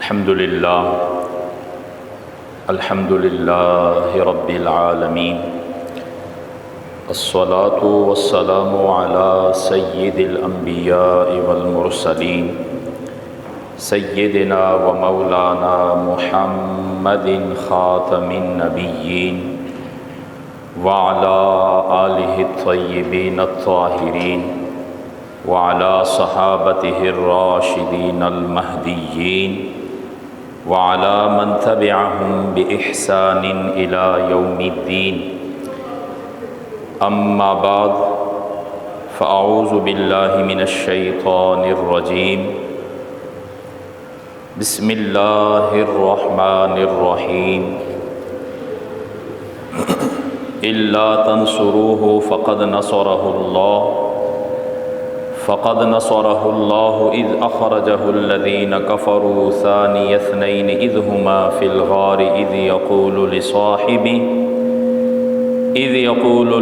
الحمد لله رب العالمين، الصلاة والسلام على سيد الأنبياء والمرسلين سيدنا ومولانا محمد خاتم النبيين وعلى آله الطيبين الطاهرين وعلى صحابته الراشدين المهديين وعلى من تبعهم بإحسان إلى يوم الدين. أما بعد، فأعوذ بالله من الشيطان الرجيم. بسم الله الرحمن الرحيم. إلا تنصروه فقد نصره الله إذ أخرجه الذين كفروا ثاني اثنين إذ هما في الغار إذ يقول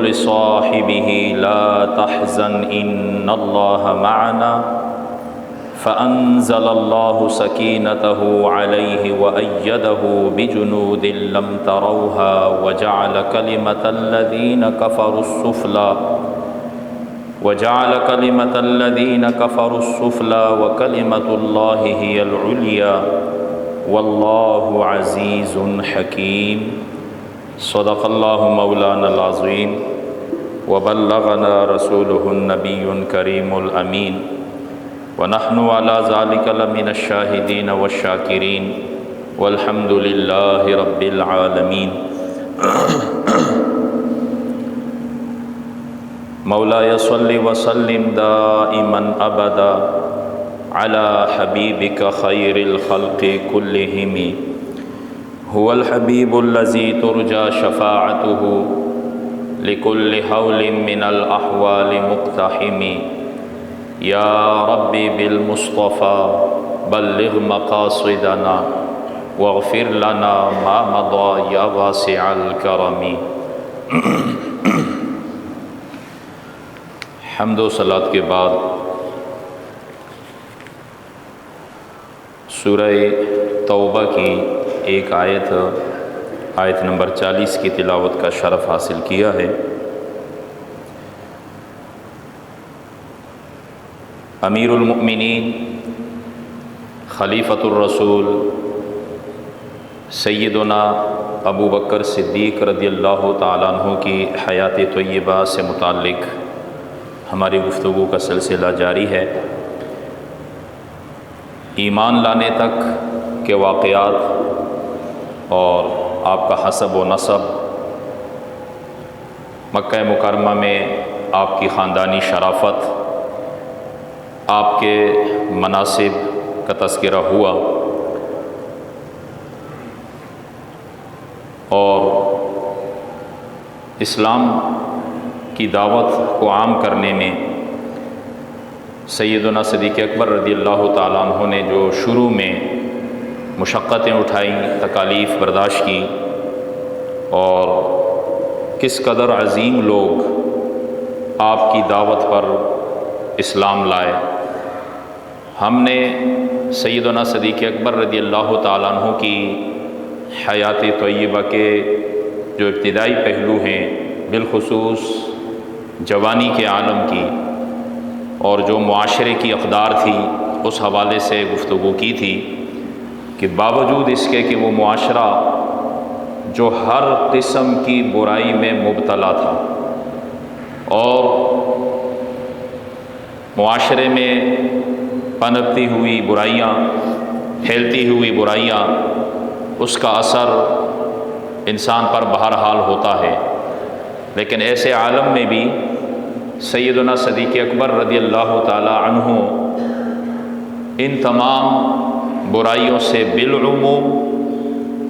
لصاحبه لا تحزن إن الله معنا فأنزل الله سكينته عليه وأيده بجنود لم تروها وجعل كلمة الذين كفروا السفلى وكلمة الله هي العليا والله عزيز حكيم. صدق الله مولانا العظيم وبلغنا رسوله النبي الكريم الأمين ونحن على ذلك لمن الشاهدين والشاكرين والحمد لله رب العالمين. مولاي صل وسلم دائما ابدا على حبيبك خير الخلق كلهم هو الحبيب الذي ترجى شفاعته لكل حول من الأحوال مقتحم. يا ربي بالمصطفى بلغ مقاصدنا واغفر لنا ما مضى يا واسع الكرم. حمد و صلات کے بعد سورہ توبہ کی ایک آیت نمبر 40 کی تلاوت کا شرف حاصل کیا ہے. امیر المؤمنین خلیفۃ الرسول سیدنا ابو بکر صدیق رضی اللہ تعالیٰ عنہ کی حیات طیبہ سے متعلق ہماری گفتگو کا سلسلہ جاری ہے. ایمان لانے تک کے واقعات اور آپ کا حسب و نسب، مکہ مکرمہ میں آپ کی خاندانی شرافت، آپ کے مناصب کا تذکرہ ہوا، اور اسلام کی دعوت کو عام کرنے میں سیدنا صدیق اکبر رضی اللہ تعالیٰ عنہ نے جو شروع میں مشقتیں اٹھائیں، تکالیف برداشت کی، اور کس قدر عظیم لوگ آپ کی دعوت پر اسلام لائے. ہم نے سیدنا صدیق اکبر رضی اللہ تعالیٰ عنہ کی حیات طیبہ کے جو ابتدائی پہلو ہیں، بالخصوص جوانی کے عالم کی اور جو معاشرے کی اقدار تھی، اس حوالے سے گفتگو کی تھی کہ باوجود اس کے کہ وہ معاشرہ جو ہر قسم کی برائی میں مبتلا تھا، اور معاشرے میں پنپتی ہوئی برائیاں، پھیلتی ہوئی برائیاں، اس کا اثر انسان پر بہرحال ہوتا ہے، لیکن ایسے عالم میں بھی سیدنا صدیق اکبر رضی اللہ تعالی عنہ ان تمام برائیوں سے بالعموم،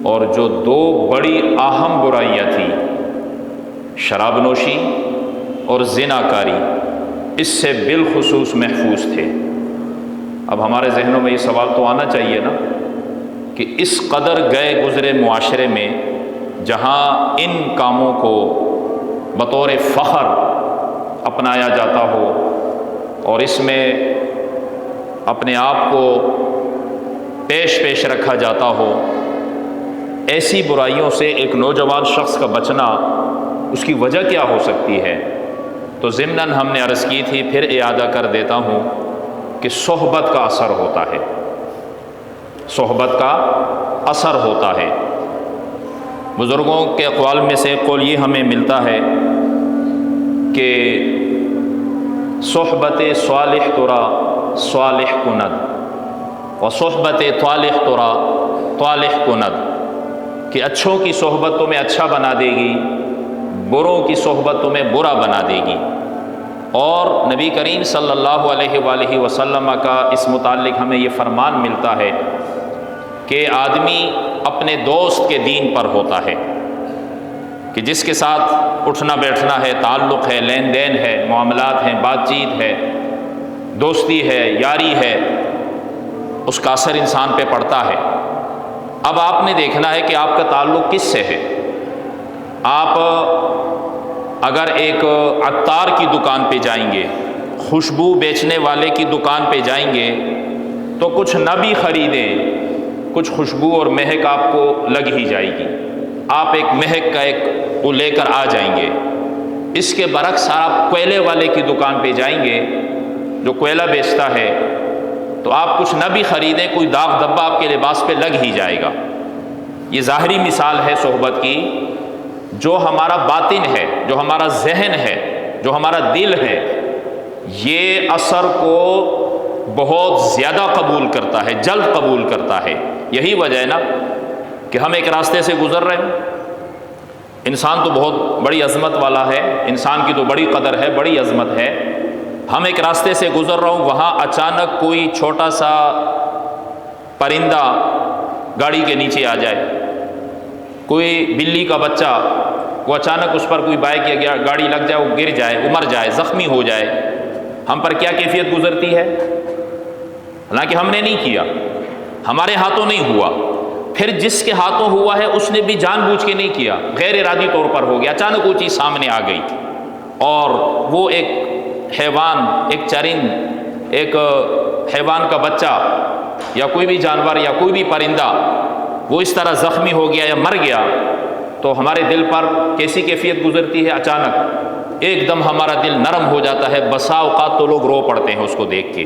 اور جو دو بڑی اہم برائیاں تھیں، شراب نوشی اور زناکاری، اس سے بالخصوص محفوظ تھے. اب ہمارے ذہنوں میں یہ سوال تو آنا چاہیے نا کہ اس قدر گئے گزرے معاشرے میں جہاں ان کاموں کو بطور فخر اپنایا جاتا ہو اور اس میں اپنے آپ کو پیش پیش رکھا جاتا ہو، ایسی برائیوں سے ایک نوجوان شخص کا بچنا اس کی وجہ کیا ہو سکتی ہے؟ تو ضمناً ہم نے عرض کی تھی، پھر اعادہ کر دیتا ہوں کہ صحبت کا اثر ہوتا ہے، صحبت کا اثر ہوتا ہے۔ بزرگوں کے اقوال میں سے قول یہ ہمیں ملتا ہے کہ صحبت صالح ترا صالح کند و صحبت طالح ترا طالح کند، کہ اچھوں کی صحبت تمہیں اچھا بنا دے گی، بروں کی صحبت تمہیں برا بنا دے گی۔ اور نبی کریم صلی اللہ علیہ وآلہ وسلم کا اس متعلق ہمیں یہ فرمان ملتا ہے کہ آدمی اپنے دوست کے دین پر ہوتا ہے، کہ جس کے ساتھ اٹھنا بیٹھنا ہے، تعلق ہے، لین دین ہے، معاملات ہیں، بات چیت ہے، دوستی ہے، یاری ہے، اس کا اثر انسان پہ پڑتا ہے۔ اب آپ نے دیکھنا ہے کہ آپ کا تعلق کس سے ہے۔ آپ اگر ایک عطار کی دکان پہ جائیں گے، خوشبو بیچنے والے کی دکان پہ جائیں گے، تو کچھ نہ بھی خریدیں، کچھ خوشبو اور مہک آپ کو لگ ہی جائے گی، آپ ایک مہک کا ایک وہ لے کر آ جائیں گے۔ اس کے برعکس آپ کوئلے والے کی دکان پہ جائیں گے جو کوئلہ بیچتا ہے، تو آپ کچھ نہ بھی خریدیں، کوئی داغ دھبا آپ کے لباس پہ لگ ہی جائے گا۔ یہ ظاہری مثال ہے صحبت کی۔ جو ہمارا باطن ہے، جو ہمارا ذہن ہے، جو ہمارا دل ہے، یہ اثر کو بہت زیادہ قبول کرتا ہے، جلد قبول کرتا ہے۔ یہی وجہ ہے نا کہ ہم ایک راستے سے گزر رہے ہیں، انسان تو بہت بڑی عظمت والا ہے، انسان کی تو بڑی قدر ہے، بڑی عظمت ہے۔ ہم ایک راستے سے گزر رہا ہوں، وہاں اچانک کوئی چھوٹا سا پرندہ گاڑی کے نیچے آ جائے، کوئی بلی کا بچہ، وہ اچانک اس پر کوئی بائک یا گاڑی لگ جائے، وہ گر جائے، وہ مر جائے، زخمی ہو جائے، ہم پر کیا کیفیت گزرتی ہے؟ حالانکہ ہم نے نہیں کیا، ہمارے ہاتھوں نہیں ہوا، پھر جس کے ہاتھوں ہوا ہے اس نے بھی جان بوجھ کے نہیں کیا، غیر ارادی طور پر ہو گیا، اچانک وہ چیز سامنے آ گئی، اور وہ ایک حیوان، ایک چرند، ایک حیوان کا بچہ یا کوئی بھی جانور یا کوئی بھی پرندہ وہ اس طرح زخمی ہو گیا یا مر گیا، تو ہمارے دل پر کیسی کیفیت گزرتی ہے؟ اچانک ایک دم ہمارا دل نرم ہو جاتا ہے، بسا اوقات تو لوگ رو پڑتے ہیں اس کو دیکھ کے۔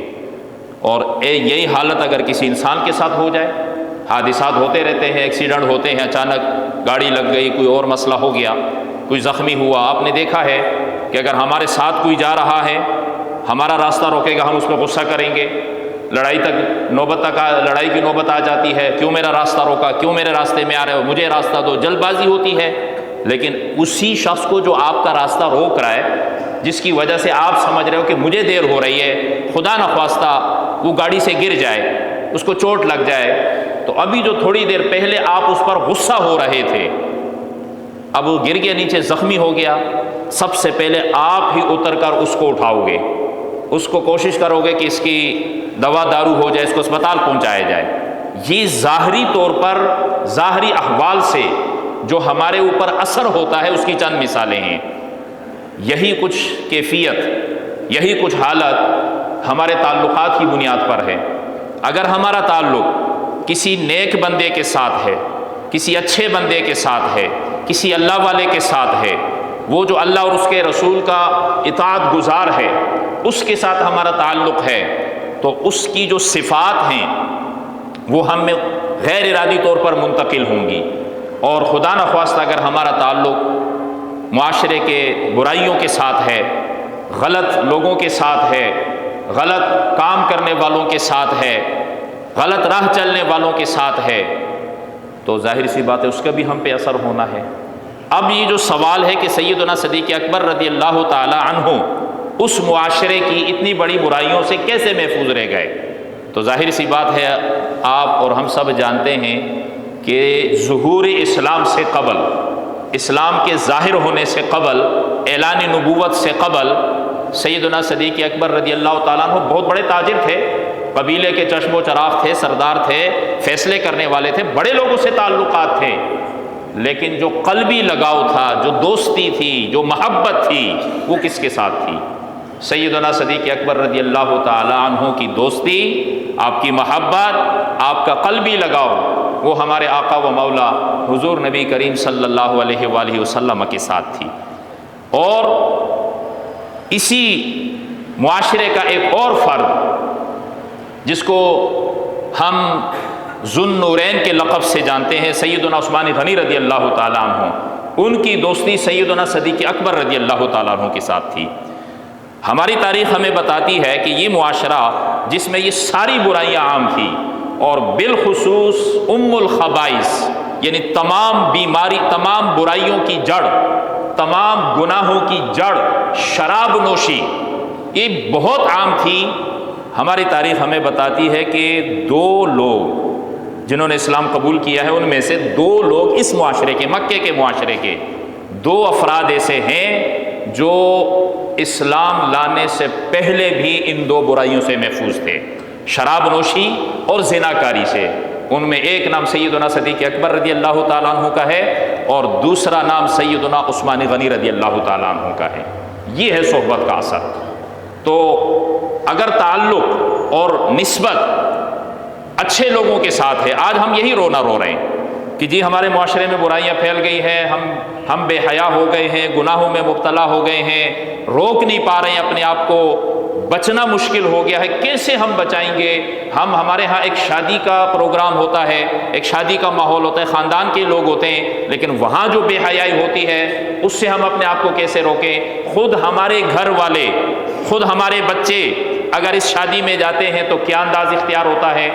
اور یہی حالت اگر کسی انسان کے ساتھ ہو جائے، حادثات ہوتے رہتے ہیں، ایکسیڈنٹ ہوتے ہیں، اچانک گاڑی لگ گئی، کوئی اور مسئلہ ہو گیا، کوئی زخمی ہوا۔ آپ نے دیکھا ہے کہ اگر ہمارے ساتھ کوئی جا رہا ہے، ہمارا راستہ روکے گا، ہم اس پہ غصہ کریں گے، لڑائی کی نوبت آ جاتی ہے، کیوں میرا راستہ روکا، کیوں میرے راستے میں آ رہے ہو، مجھے راستہ دو، جلد بازی ہوتی ہے۔ لیکن اسی شخص کو جو آپ کا راستہ روک رہا ہے، جس کی وجہ سے آپ سمجھ رہے ہو کہ مجھے دیر ہو رہی ہے، خدا نخواستہ وہ گاڑی سے گر جائے، اس کو چوٹ لگ جائے، تو ابھی جو تھوڑی دیر پہلے آپ اس پر غصہ ہو رہے تھے، اب وہ گر گیا، نیچے زخمی ہو گیا، سب سے پہلے آپ ہی اتر کر اس کو اٹھاؤ گے، اس کو کوشش کرو گے کہ اس کی دوا دارو ہو جائے، اس کو اسپتال پہنچایا جائے۔ یہ ظاہری طور پر، ظاہری احوال سے جو ہمارے اوپر اثر ہوتا ہے، اس کی چند مثالیں ہیں۔ یہی کچھ کیفیت، یہی کچھ حالت ہمارے تعلقات کی بنیاد پر ہے۔ اگر ہمارا تعلق کسی نیک بندے کے ساتھ ہے، کسی اچھے بندے کے ساتھ ہے، کسی اللہ والے کے ساتھ ہے، وہ جو اللہ اور اس کے رسول کا اطاعت گزار ہے، اس کے ساتھ ہمارا تعلق ہے، تو اس کی جو صفات ہیں وہ ہم میں غیر ارادی طور پر منتقل ہوں گی۔ اور خدا نخواستہ اگر ہمارا تعلق معاشرے کے برائیوں کے ساتھ ہے، غلط لوگوں کے ساتھ ہے، غلط کام کرنے والوں کے ساتھ ہے، غلط راہ چلنے والوں کے ساتھ ہے، تو ظاہر سی بات ہے اس کا بھی ہم پہ اثر ہونا ہے۔ اب یہ جو سوال ہے کہ سیدنا صدیق اکبر رضی اللہ تعالی عنہ اس معاشرے کی اتنی بڑی برائیوں سے کیسے محفوظ رہ گئے، تو ظاہر سی بات ہے آپ اور ہم سب جانتے ہیں کہ ظہور اسلام سے قبل، اسلام کے ظاہر ہونے سے قبل، اعلان نبوت سے قبل، سیدنا صدیق اکبر رضی اللہ تعالیٰ عنہ بہت بڑے تاجر تھے، قبیلے کے چشم و چراغ تھے، سردار تھے، فیصلے کرنے والے تھے، بڑے لوگوں سے تعلقات تھے، لیکن جو قلبی لگاؤ تھا، جو دوستی تھی، جو محبت تھی، وہ کس کے ساتھ تھی؟ سیدنا صدیق اکبر رضی اللہ تعالی عنہ کی دوستی آپ کی محبت، آپ کا قلبی لگاؤ وہ ہمارے آقا و مولا حضور نبی کریم صلی اللہ علیہ وآلہ وسلم کے ساتھ تھی۔ اور اسی معاشرے کا ایک اور فرد جس کو ہم ذو النورین کے لقب سے جانتے ہیں، سیدنا عثمان غنی رضی اللہ تعالیٰ عنہ، ان کی دوستی سیدنا صدیق اکبر رضی اللہ تعالیٰ عنہ کے ساتھ تھی۔ ہماری تاریخ ہمیں بتاتی ہے کہ یہ معاشرہ جس میں یہ ساری برائیاں عام تھیں، اور بالخصوص ام الخبائث یعنی تمام بیماری، تمام برائیوں کی جڑ، تمام گناہوں کی جڑ شراب نوشی، یہ بہت عام تھی۔ ہماری تاریخ ہمیں بتاتی ہے کہ 2 لوگ جنہوں نے اسلام قبول کیا ہے، ان میں سے 2 لوگ اس معاشرے کے، مکے کے معاشرے کے 2 افراد ایسے ہیں جو اسلام لانے سے پہلے بھی ان 2 برائیوں سے محفوظ تھے، شراب نوشی اور زنا کاری سے۔ ان میں ایک نام سیدنا صدیق اکبر رضی اللہ تعالیٰ عنہ کا ہے، اور دوسرا نام سیدنا عثمان غنی رضی اللہ تعالیٰ عنہ کا ہے۔ یہ ہے صحبت کا اثر۔ تو اگر تعلق اور نسبت اچھے لوگوں کے ساتھ ہے، آج ہم یہی رونا رو رہے ہیں کہ جی ہمارے معاشرے میں برائیاں پھیل گئی ہیں، ہم بے حیا ہو گئے ہیں، گناہوں میں مبتلا ہو گئے ہیں، روک نہیں پا رہے ہیں اپنے آپ کو، بچنا مشکل ہو گیا ہے، کیسے ہم بچائیں گے؟ ہمارے ہاں ایک شادی کا پروگرام ہوتا ہے، ایک شادی کا ماحول ہوتا ہے، خاندان کے لوگ ہوتے ہیں، لیکن وہاں جو بے حیائی ہوتی ہے اس سے ہم اپنے آپ کو کیسے روکیں؟ خود ہمارے گھر والے، خود ہمارے بچے اگر اس شادی میں جاتے ہیں تو کیا انداز اختیار ہوتا ہے؟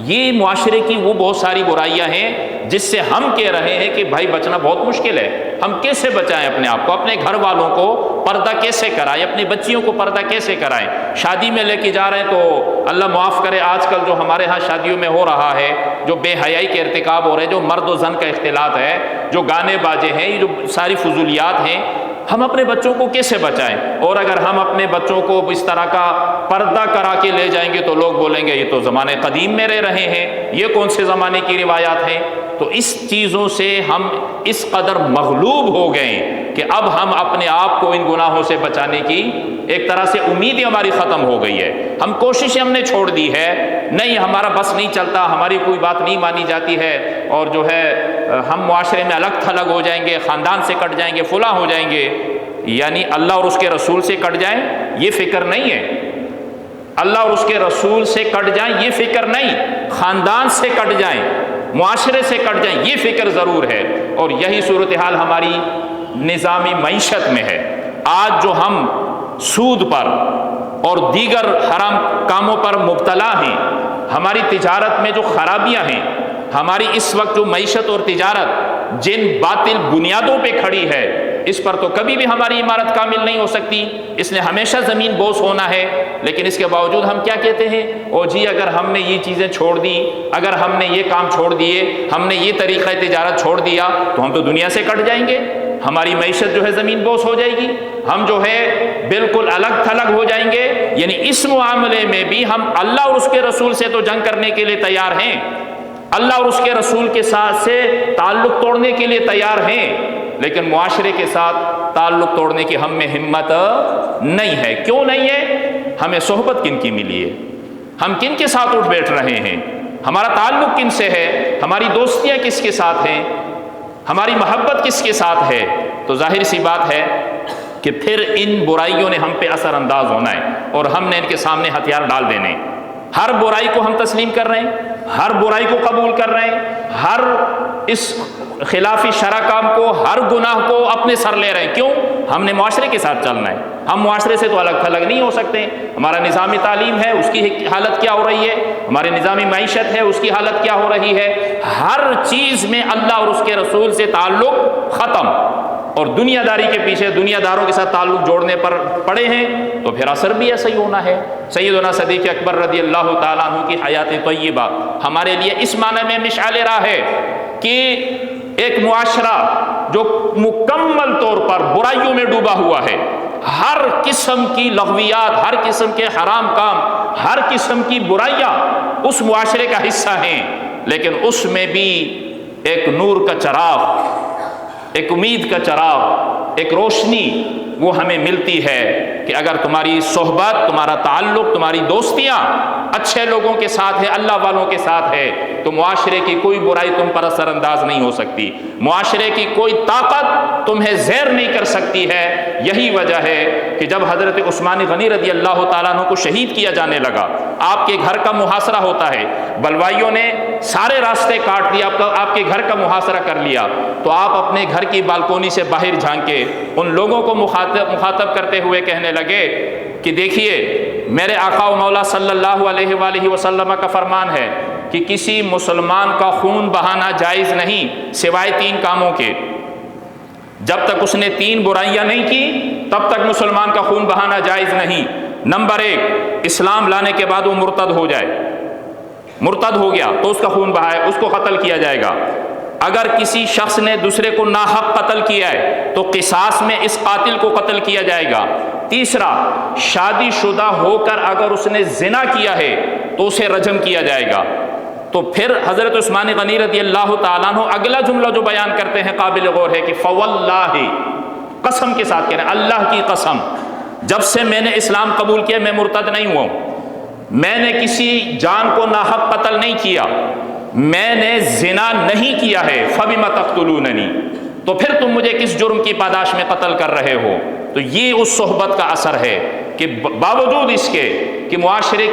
یہ معاشرے کی وہ بہت ساری برائیاں ہیں جس سے ہم کہہ رہے ہیں کہ بھائی بچنا بہت مشکل ہے۔ ہم کیسے بچائیں اپنے آپ کو، اپنے گھر والوں کو پردہ کیسے کرائیں، اپنی بچیوں کو پردہ کیسے کرائیں؟ شادی میں لے کے جا رہے ہیں تو اللہ معاف کرے، آج کل جو ہمارے ہاں شادیوں میں ہو رہا ہے، جو بے حیائی کے ارتکاب ہو رہے ہیں، جو مرد و زن کا اختلاط ہے، جو گانے باجے ہیں، یہ جو ساری فضولیات ہیں، ہم اپنے بچوں کو کیسے بچائیں؟ اور اگر ہم اپنے بچوں کو اس طرح کا پردہ کرا کے لے جائیں گے تو لوگ بولیں گے یہ تو زمانے قدیم میں رہ رہے ہیں، یہ کون سے زمانے کی روایات ہیں؟ تو اس چیزوں سے ہم اس قدر مغلوب ہو گئے کہ اب ہم اپنے آپ کو ان گناہوں سے بچانے کی ایک طرح سے امید ہی ہماری ختم ہو گئی ہے۔ ہم کوششیں ہم نے چھوڑ دی ہے، نہیں ہمارا بس نہیں چلتا، ہماری کوئی بات نہیں مانی جاتی ہے، اور جو ہے ہم معاشرے میں الگ تھلگ ہو جائیں گے، خاندان سے کٹ جائیں گے، فلاں ہو جائیں گے۔ یعنی اللہ اور اس کے رسول سے کٹ جائیں یہ فکر نہیں ہے، اللہ اور اس کے رسول سے کٹ جائیں یہ فکر نہیں، خاندان سے کٹ جائیں، معاشرے سے کٹ جائیں یہ فکر ضرور ہے۔ اور یہی صورتحال ہماری نظامی معیشت میں ہے۔ آج جو ہم سود پر اور دیگر حرام کاموں پر مبتلا ہیں، ہماری تجارت میں جو خرابیاں ہیں، ہماری اس وقت جو معیشت اور تجارت جن باطل بنیادوں پہ کھڑی ہے، اس پر تو کبھی بھی ہماری عمارت کامل نہیں ہو سکتی، اس نے ہمیشہ زمین بوس ہونا ہے۔ لیکن اس کے باوجود ہم کیا کہتے ہیں؟ او جی اگر ہم نے یہ چیزیں چھوڑ دی، اگر ہم نے یہ کام چھوڑ دیے، ہم نے یہ طریقہ تجارت چھوڑ دیا تو ہم تو دنیا سے کٹ جائیں گے، ہماری معیشت جو ہے زمین بوس ہو جائے گی، ہم جو ہے بالکل الگ تھلگ ہو جائیں گے۔ یعنی اس معاملے میں بھی ہم اللہ اور اس کے رسول سے تو جنگ کرنے کے لیے تیار ہیں، اللہ اور اس کے رسول کے ساتھ سے تعلق توڑنے کے لیے تیار ہیں، لیکن معاشرے کے ساتھ تعلق توڑنے کی ہم میں ہمت نہیں ہے۔ کیوں نہیں ہے؟ ہمیں صحبت کن کی ملی ہے، ہم کن کے ساتھ اٹھ بیٹھ رہے ہیں، ہمارا تعلق کن سے ہے، ہماری دوستیاں کس کے ساتھ ہیں، ہماری محبت کس کے ساتھ ہے؟ تو ظاہر سی بات ہے کہ پھر ان برائیوں نے ہم پہ اثر انداز ہونا ہے، اور ہم نے ان کے سامنے ہتھیار ڈال دینے۔ ہر برائی کو ہم تسلیم کر رہے ہیں، ہر برائی کو قبول کر رہے ہیں، ہر اس خلافی شرع کام کو، ہر گناہ کو اپنے سر لے رہے ہیں۔ کیوں؟ ہم نے معاشرے کے ساتھ چلنا ہے، ہم معاشرے سے تو الگ تھلگ نہیں ہو سکتے۔ ہمارا نظامی تعلیم ہے، اس کی حالت کیا ہو رہی ہے، ہمارے نظامی معیشت ہے، اس کی حالت کیا ہو رہی ہے، ہر چیز میں اللہ اور اس کے رسول سے تعلق ختم، اور دنیا داری کے پیچھے دنیا داروں کے ساتھ تعلق جوڑنے پر پڑے ہیں، تو پھر اثر بھی ایسا ہی ہونا ہے۔ سیدنا صدیق اکبر رضی اللہ تعالیٰ عنہ کی حیات طیبہ ہمارے لیے اس معنی میں مشعل راہ ہے کہ ایک معاشرہ جو مکمل طور پر برائیوں میں ڈوبا ہوا ہے، ہر قسم کی لغویات، ہر قسم کے حرام کام، ہر قسم کی برائیاں اس معاشرے کا حصہ ہیں، لیکن اس میں بھی ایک نور کا چراغ، ایک امید کا چراغ، ایک روشنی وہ ہمیں ملتی ہے کہ اگر تمہاری صحبت، تمہارا تعلق، تمہاری دوستیاں اچھے لوگوں کے ساتھ ہے، اللہ والوں کے ساتھ ہے، تو معاشرے کی کوئی برائی تم پر اثر انداز نہیں ہو سکتی، معاشرے کی کوئی طاقت تمہیں زیر نہیں کر سکتی ہے۔ یہی وجہ ہے کہ جب حضرت عثمان غنی رضی اللہ تعالیٰ عنہ کو شہید کیا جانے لگا، آپ کے گھر کا محاصرہ ہوتا ہے، بلوائیوں نے سارے راستے کاٹ دیا، آپ کے گھر کا محاصرہ کر لیا، تو آپ اپنے گھر کی بالکونی سے باہر جھانکے ان لوگوں کو مخاطب کرتے ہوئے کہنے لگے کہ دیکھیے میرے آقا و مولا صلی اللہ علیہ وآلہ وسلم کا فرمان ہے کہ کسی مسلمان کا خون بہانا جائز نہیں سوائے 3 کاموں کے۔ جب تک اس نے 3 برائیاں نہیں کی تب تک مسلمان کا خون بہانا جائز نہیں۔ نمبر 1، اسلام لانے کے بعد وہ مرتد ہو جائے، مرتد ہو گیا تو اس کا خون بہائے، اس کو قتل کیا جائے گا۔ اگر کسی شخص نے دوسرے کو ناحق قتل کیا ہے تو قصاص میں اس قاتل کو قتل کیا جائے گا۔ تیسرا، شادی شدہ ہو کر اگر اس نے زنا کیا ہے تو اسے رجم کیا جائے گا۔ تو پھر حضرت عثمان غنی رضی اللہ تعالیٰ عنہ اگلا جملہ جو بیان کرتے ہیں قابل غور ہے کہ فواللہ، قسم کے ساتھ کہہ رہے ہیں، اللہ کی قسم، جب سے میں نے اسلام قبول کیا میں مرتد نہیں ہوا ہوں، میں نے کسی جان کو ناحق قتل نہیں کیا، میں نے زنا نہیں کیا ہے، فبم تقتلوننی، تو پھر تم مجھے کس جرم کی پاداش میں قتل کر رہے ہو؟ تو یہ اس صحبت کا اثر ہے کہ باوجود اس کے کہ معاشرے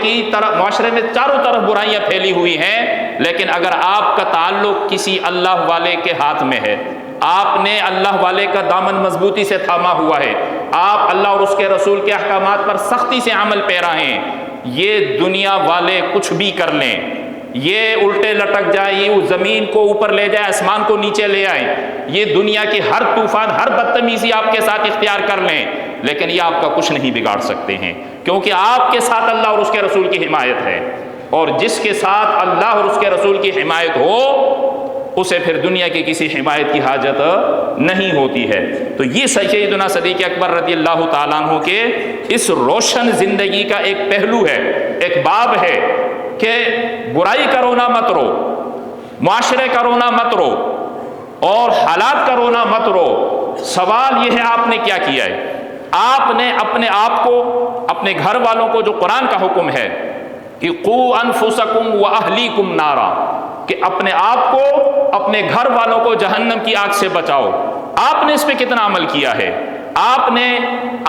میں چاروں طرف برائیاں پھیلی ہوئی ہیں، لیکن اگر آپ کا تعلق کسی اللہ والے کے ہاتھ میں ہے، آپ نے اللہ والے کا دامن مضبوطی سے تھاما ہوا ہے، آپ اللہ اور اس کے رسول کے احکامات پر سختی سے عمل پیرا ہیں، یہ دنیا والے کچھ بھی کر لیں، یہ الٹے لٹک جائے، یہ زمین کو اوپر لے جائے، آسمان کو نیچے لے آئے، یہ دنیا کی ہر طوفان، ہر بدتمیزی آپ کے ساتھ اختیار کر لیں، لیکن یہ آپ کا کچھ نہیں بگاڑ سکتے ہیں، کیونکہ آپ کے ساتھ اللہ اور اس کے رسول کی حمایت ہے، اور جس کے ساتھ اللہ اور اس کے رسول کی حمایت ہو اسے پھر دنیا کی کسی حمایت کی حاجت نہیں ہوتی ہے۔ تو یہ سیدنا صدیق اکبر رضی اللہ تعالیٰ عنہ کے اس روشن زندگی کا ایک پہلو ہے، ایک باب ہے کہ برائی کا رونا مت رو، معاشرے کا رونا مت رو، اور حالات کا رونا مت رو، سوال یہ ہے آپ نے کیا کیا ہے؟ آپ نے اپنے آپ کو، اپنے گھر والوں کو، جو قرآن کا حکم ہے کہ قوا انفسکم واہلیکم نارا، کہ اپنے آپ کو، اپنے گھر والوں کو جہنم کی آگ سے بچاؤ، آپ نے اس پہ کتنا عمل کیا ہے؟ آپ نے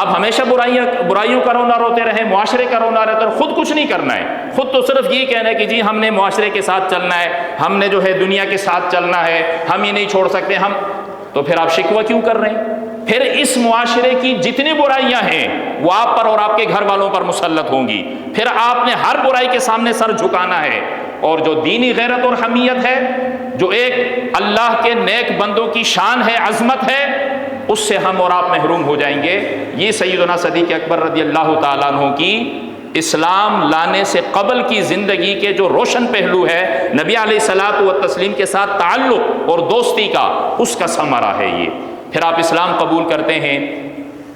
اب ہمیشہ برائیوں کا رونا روتے رہے، معاشرے کا رونا رہتا ہے، خود کچھ نہیں کرنا ہے، خود تو صرف یہ کہنا ہے کہ جی ہم نے معاشرے کے ساتھ چلنا ہے، ہم نے جو ہے دنیا کے ساتھ چلنا ہے، ہم یہ نہیں چھوڑ سکتے ہم، تو پھر آپ شکوہ کیوں کر رہے ہیں؟ پھر اس معاشرے کی جتنی برائیاں ہیں وہ آپ پر اور آپ کے گھر والوں پر مسلط ہوں گی، پھر آپ نے ہر برائی کے سامنے سر جھکانا ہے، اور جو دینی غیرت اور حمیت ہے، جو ایک اللہ کے نیک بندوں کی شان ہے، عظمت ہے، اس سے ہم اور آپ محروم ہو جائیں گے۔ یہ سیدنا صدیق اکبر رضی اللہ تعالیٰ عنہ کی اسلام لانے سے قبل کی زندگی کے جو روشن پہلو ہے نبی علیہ الصلوۃ والتسلیم کے ساتھ تعلق اور دوستی کا، اس کا ثمرہ ہے یہ۔ پھر آپ اسلام قبول کرتے ہیں،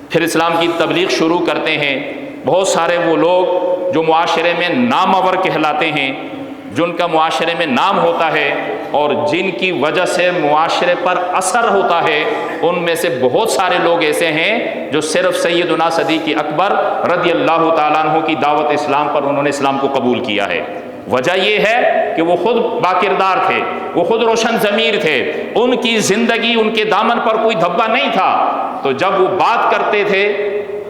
پھر اسلام کی تبلیغ شروع کرتے ہیں، بہت سارے وہ لوگ جو معاشرے میں نامور کہلاتے ہیں، جن کا معاشرے میں نام ہوتا ہے اور جن کی وجہ سے معاشرے پر اثر ہوتا ہے، ان میں سے بہت سارے لوگ ایسے ہیں جو صرف سیدنا صدیق اکبر رضی اللہ تعالیٰ عنہ کی دعوت اسلام پر انہوں نے اسلام کو قبول کیا ہے۔ وجہ یہ ہے کہ وہ خود باکردار تھے، وہ خود روشن ضمیر تھے، ان کی زندگی، ان کے دامن پر کوئی دھبا نہیں تھا، تو جب وہ بات کرتے تھے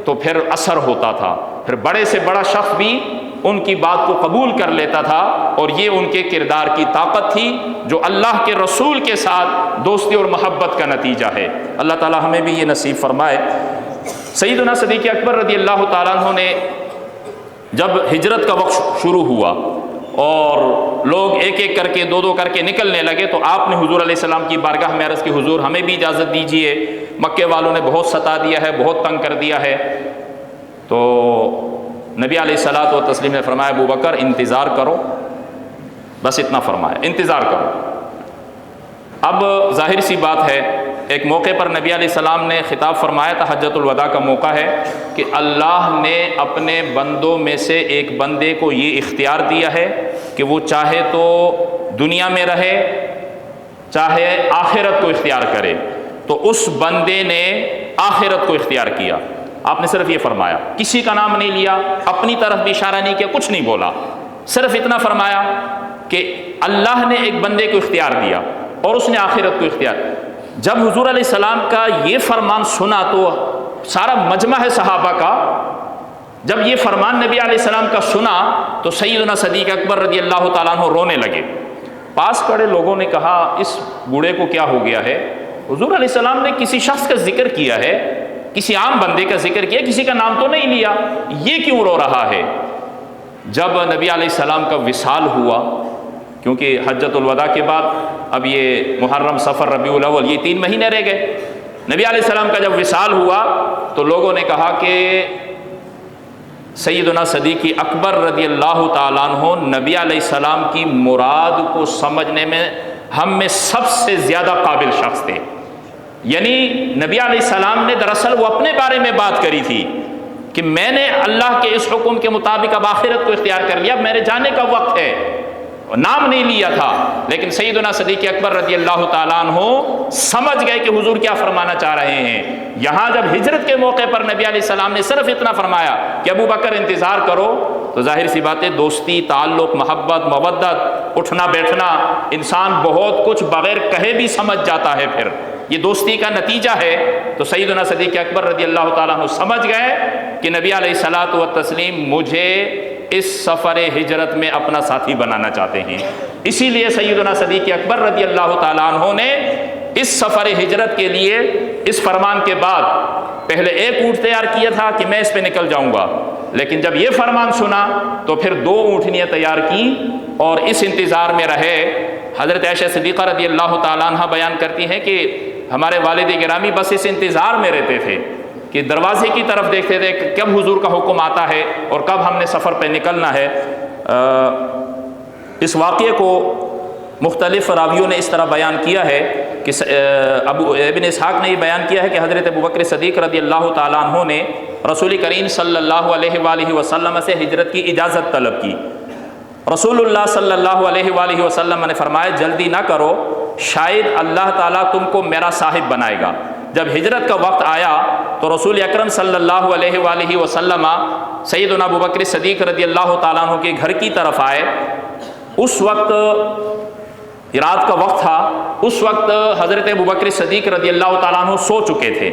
تو پھر اثر ہوتا تھا، پھر بڑے سے بڑا شخص بھی ان کی بات کو قبول کر لیتا تھا، اور یہ ان کے کردار کی طاقت تھی جو اللہ کے رسول کے ساتھ دوستی اور محبت کا نتیجہ ہے۔ اللہ تعالی ہمیں بھی یہ نصیب فرمائے۔ سیدنا صدیق اکبر رضی اللہ تعالیٰ عنہ نے جب ہجرت کا وقت شروع ہوا اور لوگ ایک ایک کر کے، دو دو کر کے نکلنے لگے، تو آپ نے حضور علیہ السلام کی بارگاہ میں عرض کی حضور ہمیں بھی اجازت دیجیے، مکے والوں نے بہت ستا دیا ہے، بہت تنگ کر دیا ہے۔ تو نبی علیہ الصلوۃ والتسلیم نے فرمایا ابو بکر انتظار کرو، بس اتنا فرمایا، انتظار کرو۔ اب ظاہر سی بات ہے، ایک موقع پر نبی علیہ السلام نے خطاب فرمایا تھا، حجۃ الوداع کا موقع ہے، کہ اللہ نے اپنے بندوں میں سے ایک بندے کو یہ اختیار دیا ہے کہ وہ چاہے تو دنیا میں رہے، چاہے آخرت کو اختیار کرے، تو اس بندے نے آخرت کو اختیار کیا۔ آپ نے صرف یہ فرمایا، کسی کا نام نہیں لیا، اپنی طرف بھی اشارہ نہیں کیا، کچھ نہیں بولا، صرف اتنا فرمایا کہ اللہ نے ایک بندے کو اختیار دیا اور اس نے آخرت کو اختیار. جب حضور علیہ السلام کا یہ فرمان سنا تو سارا مجمع ہے صحابہ کا، جب یہ فرمان نبی علیہ السلام کا سنا تو سیدنا صدیق اکبر رضی اللہ تعالیٰ عنہ رونے لگے. پاس کھڑے لوگوں نے کہا اس بوڑھے کو کیا ہو گیا ہے؟ حضور علیہ السلام نے کسی شخص کا ذکر کیا ہے، کسی عام بندے کا ذکر کیا، کسی کا نام تو نہیں لیا، یہ کیوں رو رہا ہے؟ جب نبی علیہ السلام کا وصال ہوا، کیونکہ حجۃ الوداع کے بعد اب یہ محرم، صفر، ربیع الاول، یہ 3 مہینے رہ گئے. نبی علیہ السلام کا جب وصال ہوا تو لوگوں نے کہا کہ سیدنا صدیق اکبر رضی اللہ تعالیٰ عنہ نبی علیہ السلام کی مراد کو سمجھنے میں ہم میں سب سے زیادہ قابل شخص تھے. یعنی نبی علیہ السلام نے دراصل وہ اپنے بارے میں بات کری تھی کہ میں نے اللہ کے اس حکم کے مطابق اب آخرت کو اختیار کر لیا، میرے جانے کا وقت ہے، نام نہیں لیا تھا. لیکن سیدنا صدیق اکبر رضی اللہ تعالیٰ عنہ سمجھ گئے کہ حضور کیا فرمانا چاہ رہے ہیں. یہاں جب ہجرت کے موقع پر نبی علیہ السلام نے صرف اتنا فرمایا کہ ابو بکر انتظار کرو، تو ظاہر سی بات ہے دوستی، تعلق، محبت، مودت، اٹھنا بیٹھنا، انسان بہت کچھ بغیر کہے بھی سمجھ جاتا ہے. پھر یہ دوستی کا نتیجہ ہے. تو سیدنا صدیق اکبر رضی اللہ تعالیٰ عنہ سمجھ گئے کہ نبی علیہ الصلاۃ والتسلیم مجھے اس سفر ہجرت میں اپنا ساتھی بنانا چاہتے ہیں. اسی لیے سیدنا صدیق اکبر رضی اللہ تعالیٰ عنہ نے اس سفر ہجرت کے لیے اس فرمان کے بعد پہلے ایک اونٹ تیار کیا تھا کہ میں اس پہ نکل جاؤں گا، لیکن جب یہ فرمان سنا تو پھر 2 اونٹنیاں تیار کی اور اس انتظار میں رہے. حضرت عائشہ صدیقہ رضی اللہ تعالیٰ عنہ بیان کرتی ہیں کہ ہمارے والد گرامی بس اس انتظار میں رہتے تھے کہ دروازے کی طرف دیکھتے تھے کہ کب حضور کا حکم آتا ہے اور کب ہم نے سفر پہ نکلنا ہے. اس واقعے کو مختلف راویوں نے اس طرح بیان کیا ہے کہ ابن اسحاق نے یہ بیان کیا ہے کہ حضرت ابوبکر صدیق رضی اللہ تعالیٰ عنہ نے رسول کریم صلی اللہ علیہ وآلہ وسلم سے ہجرت کی اجازت طلب کی. رسول اللہ صلی اللہ علیہ وآلہ وسلم نے فرمایا جلدی نہ کرو، شاید اللہ تعالیٰ تم کو میرا صاحب بنائے گا. جب ہجرت کا وقت آیا تو رسول اکرم صلی اللہ علیہ وآلہ وسلم سیدنا ابوبکر صدیق رضی اللہ تعالیٰ عنہ کے گھر کی طرف آئے. اس وقت رات کا وقت تھا. اس وقت حضرت ابوبکر صدیق رضی اللہ تعالیٰ عنہ سو چکے تھے.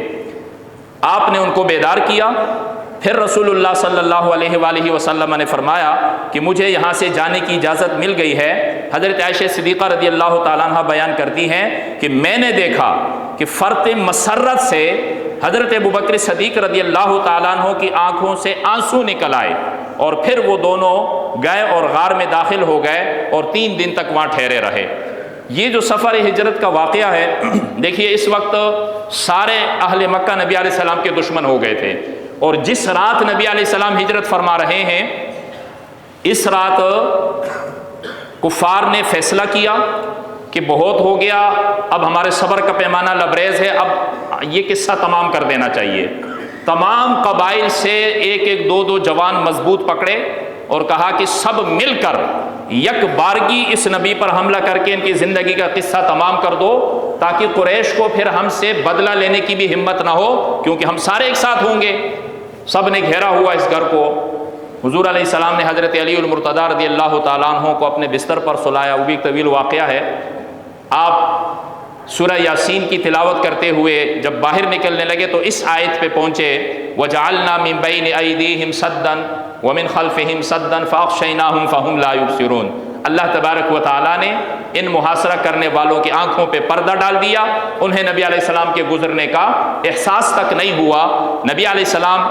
آپ نے ان کو بیدار کیا. پھر رسول اللہ صلی اللہ علیہ وآلہ وسلم نے فرمایا کہ مجھے یہاں سے جانے کی اجازت مل گئی ہے. حضرت عائشہ صدیقہ رضی اللہ تعالیٰ عنہ بیان کرتی ہیں کہ میں نے دیکھا کہ فرط مسرت سے حضرت ابوبکر صدیق رضی اللہ تعالیٰ عنہ کی آنکھوں سے آنسو نکل آئے اور پھر وہ دونوں گئے اور غار میں داخل ہو گئے اور 3 دن تک وہاں ٹھہرے رہے. یہ جو سفر ہجرت کا واقعہ ہے، دیکھیے اس وقت سارے اہل مکہ نبی علیہ السلام کے دشمن ہو گئے تھے، اور جس رات نبی علیہ السلام ہجرت فرما رہے ہیں اس رات کفار نے فیصلہ کیا کہ بہت ہو گیا، اب ہمارے صبر کا پیمانہ لبریز ہے، اب یہ قصہ تمام کر دینا چاہیے. تمام قبائل سے 1-1 2-2 جوان مضبوط پکڑے اور کہا کہ سب مل کر یک بارگی اس نبی پر حملہ کر کے ان کی زندگی کا قصہ تمام کر دو، تاکہ قریش کو پھر ہم سے بدلہ لینے کی بھی ہمت نہ ہو، کیونکہ ہم سارے ایک ساتھ ہوں گے. سب نے گھیرا ہوا اس گھر کو. حضور علیہ السلام نے حضرت علی المرتضیٰ رضی اللہ تعالیٰ عنہ کو اپنے بستر پر سلایا. وہ بھی ایک طویل واقعہ ہے. آپ سورہ یاسین کی تلاوت کرتے ہوئے جب باہر نکلنے لگے تو اس آیت پہ پہنچے وَجَعَلْنَا مِن بَيْنِ أَيْدِيهِمْ سَدًّا وَمِنْ خَلْفِهِمْ سَدًّا فَأَغْشَيْنَاهُمْ فَهُمْ لَا يُبْصِرُونَ. اللہ تبارک و تعالیٰ نے ان محاصرہ کرنے والوں کی آنکھوں پہ پردہ ڈال دیا. انہیں نبی علیہ السلام کے گزرنے کا احساس تک نہیں ہوا. نبی علیہ السلام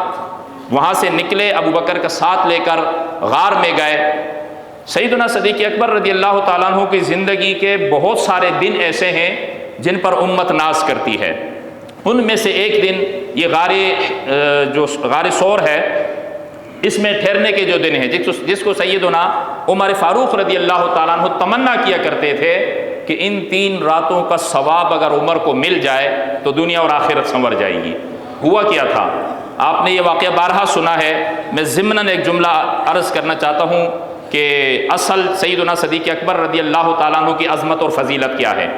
وہاں سے نکلے، ابو بکر کا ساتھ لے کر غار میں گئے. سیدنا صدیق اکبر رضی اللہ تعالیٰ عنہ کی زندگی کے بہت سارے دن ایسے ہیں جن پر امت ناز کرتی ہے. ان میں سے ایک دن یہ غار ثور ہے، اس میں ٹھہرنے کے جو دن ہیں جس کو سیدنا عمر فاروق رضی اللہ تعالیٰ عنہ تمنا کیا کرتے تھے کہ ان 3 راتوں کا ثواب اگر عمر کو مل جائے تو دنیا اور آخرت سنور جائے گی. ہوا کیا تھا؟ آپ نے یہ واقعہ بارہا سنا ہے. میں ضمناً ایک جملہ عرض کرنا چاہتا ہوں کہ اصل سیدنا صدیق اکبر رضی اللہ تعالیٰ عنہ کی عظمت اور فضیلت کیا ہے.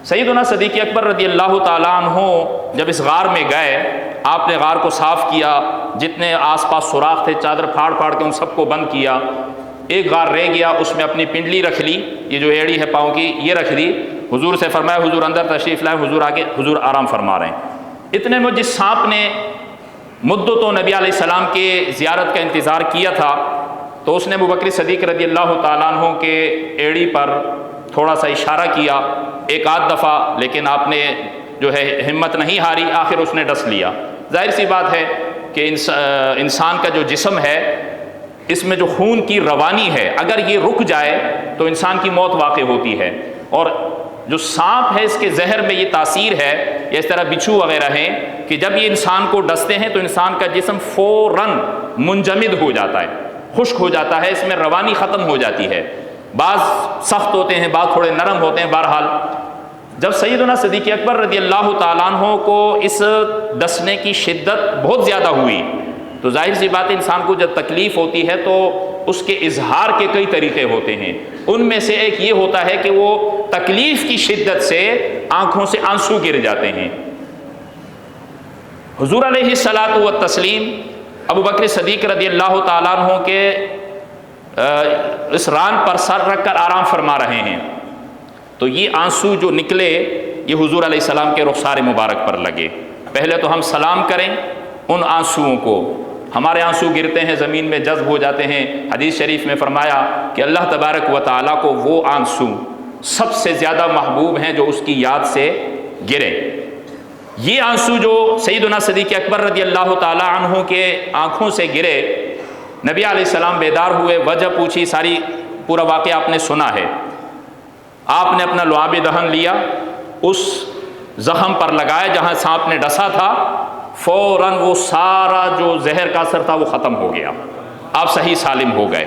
سیدنا صدیق اکبر رضی اللہ تعالیٰ عنہ جب اس غار میں گئے، آپ نے غار کو صاف کیا، جتنے آس پاس سوراخ تھے چادر پھاڑ پھاڑ کے ان سب کو بند کیا. ایک غار رہ گیا، اس میں اپنی پنڈلی رکھ لی، یہ جو ایڑی ہے پاؤں کی یہ رکھ دی، حضور سے فرمایا حضور اندر تشریف لائے، حضور آگے، حضور آرام فرما رہے ہیں۔ اتنے میں جس سانپ نے مدتوں نبی علیہ السلام کے زیارت کا انتظار کیا تھا، تو اس نے ابوبکر صدیق رضی اللہ تعالیٰ عنہ کے ایڑی پر تھوڑا سا اشارہ کیا ایک آدھ دفعہ، لیکن آپ نے جو ہے ہمت نہیں ہاری، آخر اس نے ڈس لیا۔ ظاہر سی بات ہے کہ انسان کا جو جسم ہے اس میں جو خون کی روانی ہے، اگر یہ رک جائے تو انسان کی موت واقع ہوتی ہے۔ اور جو سانپ ہے اس کے زہر میں یہ تاثیر ہے، یا اس طرح بچھو وغیرہ ہیں کہ جب یہ انسان کو ڈستے ہیں تو انسان کا جسم فوراً منجمد ہو جاتا ہے، خشک ہو جاتا ہے، اس میں روانی ختم ہو جاتی ہے۔ بعض سخت ہوتے ہیں، بعض تھوڑے نرم ہوتے ہیں۔ بہرحال جب سیدنا صدیق اکبر رضی اللہ تعالیٰ عنہ کو اس ڈسنے کی شدت بہت زیادہ ہوئی، تو ظاہر سی بات ہے انسان کو جب تکلیف ہوتی ہے تو اس کے اظہار کے کئی طریقے ہوتے ہیں۔ ان میں سے ایک یہ ہوتا ہے کہ وہ تکلیف کی شدت سے آنکھوں سے آنسو گر جاتے ہیں۔ حضور علیہ الصلاۃ والتسلیم ابوبکر صدیق رضی اللہ تعالیٰ عنہ کے اس ران پر سر رکھ کر آرام فرما رہے ہیں، تو یہ آنسو جو نکلے یہ حضور علیہ السلام کے رخسار مبارک پر لگے۔ پہلے تو ہم سلام کریں ان آنسوؤں کو، ہمارے آنسو گرتے ہیں زمین میں جذب ہو جاتے ہیں۔ حدیث شریف میں فرمایا کہ اللہ تبارک و تعالیٰ کو وہ آنسو سب سے زیادہ محبوب ہیں جو اس کی یاد سے گرے۔ یہ آنسو جو سیدنا صدیق اکبر رضی اللہ تعالیٰ عنہ کے آنکھوں سے گرے، نبی علیہ السلام بیدار ہوئے، وجہ پوچھی، ساری پورا واقعہ آپ نے سنا ہے۔ آپ نے اپنا لعاب دہن لیا، اس زخم پر لگایا جہاں سانپ نے ڈسا تھا، فوراً وہ سارا جو زہر کا اثر تھا وہ ختم ہو گیا، آپ صحیح سالم ہو گئے۔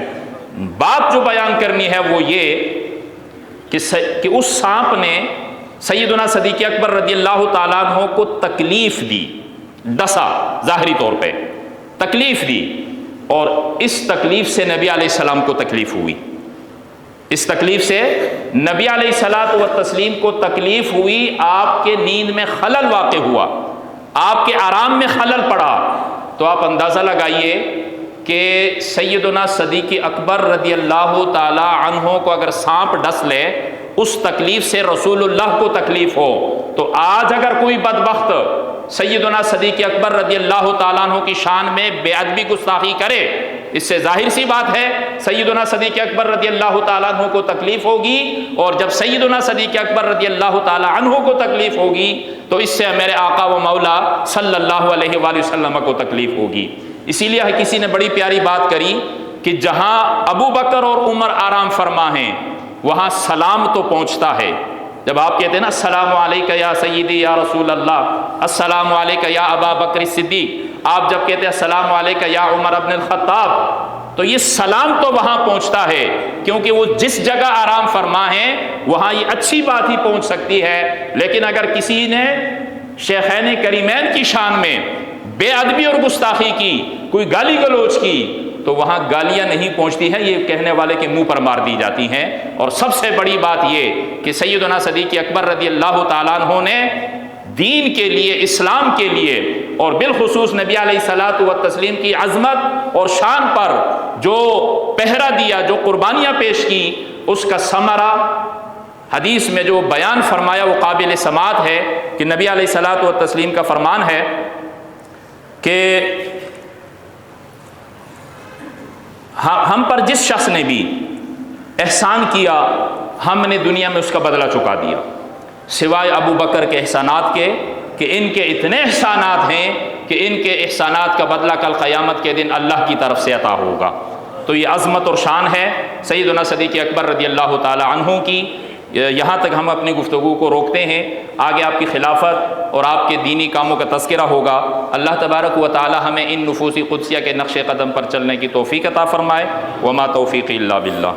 بات جو بیان کرنی ہے وہ یہ کہ اس سانپ نے سیدنا صدیق اکبر رضی اللہ تعالیٰ عنہ کو تکلیف دی، ڈسا، ظاہری طور پہ تکلیف دی، اور اس تکلیف سے نبی علیہ السلام کو تکلیف ہوئی۔ اس تکلیف سے نبی علیہ الصلاۃ والتسلیم کو تکلیف ہوئی، آپ کے نیند میں خلل واقع ہوا، آپ کے آرام میں خلل پڑا۔ تو آپ اندازہ لگائیے کہ سیدنا صدیق اکبر رضی اللہ تعالی عنہ کو اگر سانپ ڈس لے، اس تکلیف سے رسول اللہ کو تکلیف ہو، تو آج اگر کوئی بدبخت سیدنا صدیق اکبر رضی اللہ تعالیٰ عنہ کی شان میں بے ادبی گستاخی کرے، اس سے ظاہر سی بات ہے سیدنا صدیق اکبر رضی اللہ تعالیٰ عنہ کو تکلیف ہوگی، اور جب سیدنا صدیق اکبر رضی اللہ تعالیٰ عنہ کو تکلیف ہوگی تو اس سے میرے آقا و مولا صلی اللہ علیہ وآلہ وسلم کو تکلیف ہوگی۔ اسی لیے کسی نے بڑی پیاری بات کری کہ جہاں ابو بکر اور عمر آرام فرما ہیں وہاں سلام تو پہنچتا ہے۔ جب آپ کہتے ہیں نا السلام علیکہ یا سیدی یا رسول اللہ، السلام علیکہ یا ابا بکر صدیق، آپ جب کہتے ہیں السلام علیکہ یا عمر ابن الخطاب، تو یہ سلام تو وہاں پہنچتا ہے، کیونکہ وہ جس جگہ آرام فرما ہیں وہاں یہ اچھی بات ہی پہنچ سکتی ہے۔ لیکن اگر کسی نے شیخین کریمین کی شان میں بے ادبی اور گستاخی کی، کوئی گالی گلوچ کی، تو وہاں گالیاں نہیں پہنچتی ہیں، یہ کہنے والے کے منہ پر مار دی جاتی ہیں۔ اور سب سے بڑی بات یہ کہ سیدنا صدیق اکبر رضی اللہ تعالیٰ عنہ نے دین کے لیے، اسلام کے لیے، اور بالخصوص نبی علیہ الصلاۃ والتسلیم کی عظمت اور شان پر جو پہرا دیا، جو قربانیاں پیش کی، اس کا ثمرہ حدیث میں جو بیان فرمایا وہ قابل سماعت ہے کہ نبی علیہ الصلاۃ والتسلیم کا فرمان ہے کہ ہم پر جس شخص نے بھی احسان کیا ہم نے دنیا میں اس کا بدلہ چکا دیا، سوائے ابو بکر کے احسانات کے، کہ ان کے اتنے احسانات ہیں کہ ان کے احسانات کا بدلہ کل قیامت کے دن اللہ کی طرف سے عطا ہوگا۔ تو یہ عظمت اور شان ہے سیدنا صدیق اکبر رضی اللہ تعالی عنہ کی۔ یہاں تک ہم اپنی گفتگو کو روکتے ہیں، آگے آپ کی خلافت اور آپ کے دینی کاموں کا تذکرہ ہوگا۔ اللہ تبارک و تعالی ہمیں ان نفوس قدسیہ کے نقش قدم پر چلنے کی توفیق عطا فرمائے۔ وما توفیقی الا باللہ۔